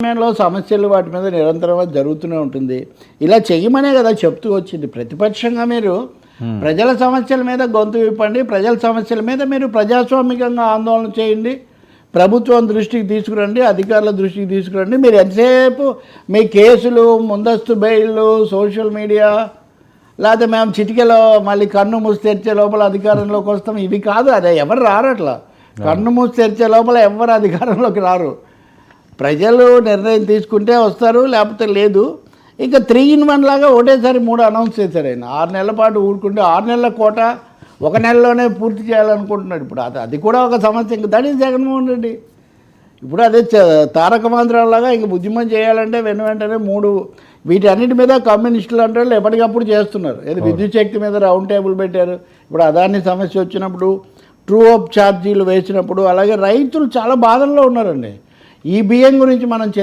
సమయంలో సమస్యలు వాటి మీద నిరంతరం జరుగుతూనే ఉంటుంది. ఇలా చెయ్యమనే కదా చెప్తూ వచ్చింది. ప్రతిపక్షంగా మీరు ప్రజల సమస్యల మీద గొంతు విప్పండి, ప్రజల సమస్యల మీద మీరు ప్రజాస్వామికంగా ఆందోళన చేయండి, ప్రభుత్వం దృష్టికి తీసుకురండి, అధికారుల దృష్టికి తీసుకురండి. మీరు ఎంతసేపు మీ కేసులు, ముందస్తు బెయిళ్ళు, సోషల్ మీడియా, లేకపోతే మేము చిటికెలో మళ్ళీ కన్ను మూసి తెరిచే లోపల అధికారంలోకి వస్తాం, ఇవి కాదు. అదే ఎవరు రారు. అట్లా కన్ను మూసి తెరిచే లోపల ఎవరు అధికారంలోకి రారు. ప్రజలు నిర్ణయం తీసుకుంటే వస్తారు, లేకపోతే లేదు. ఇంకా 3-in-1 లాగా ఒకటేసారి 3 అనౌన్స్ చేశారు ఆయన. 6 నెలల పాటు ఊరుకుంటే 6 నెలల కోట 1 నెలలోనే పూర్తి చేయాలనుకుంటున్నాడు. ఇప్పుడు అది కూడా ఒక సమస్య. ఇంకా దట్ ఈస్ జగన్మోహన్ రెడ్డి. ఇప్పుడు అదే తారక మంత్రాలలాగా ఇంక ఉద్యమం చేయాలంటే వెంటనే 3 వీటన్నిటి మీద కమ్యూనిస్టులు అంటే వాళ్ళు ఎప్పటికప్పుడు చేస్తున్నారు. ఏదో విద్యుత్ శక్తి మీద రౌండ్ టేబుల్ పెట్టారు. ఇప్పుడు అదాని సమస్య వచ్చినప్పుడు, ట్రూ అప్ ఛార్జీలు వేసినప్పుడు, అలాగే రైతులు చాలా బాధల్లో ఉన్నారండి. ఈ బియ్యం గురించి మనం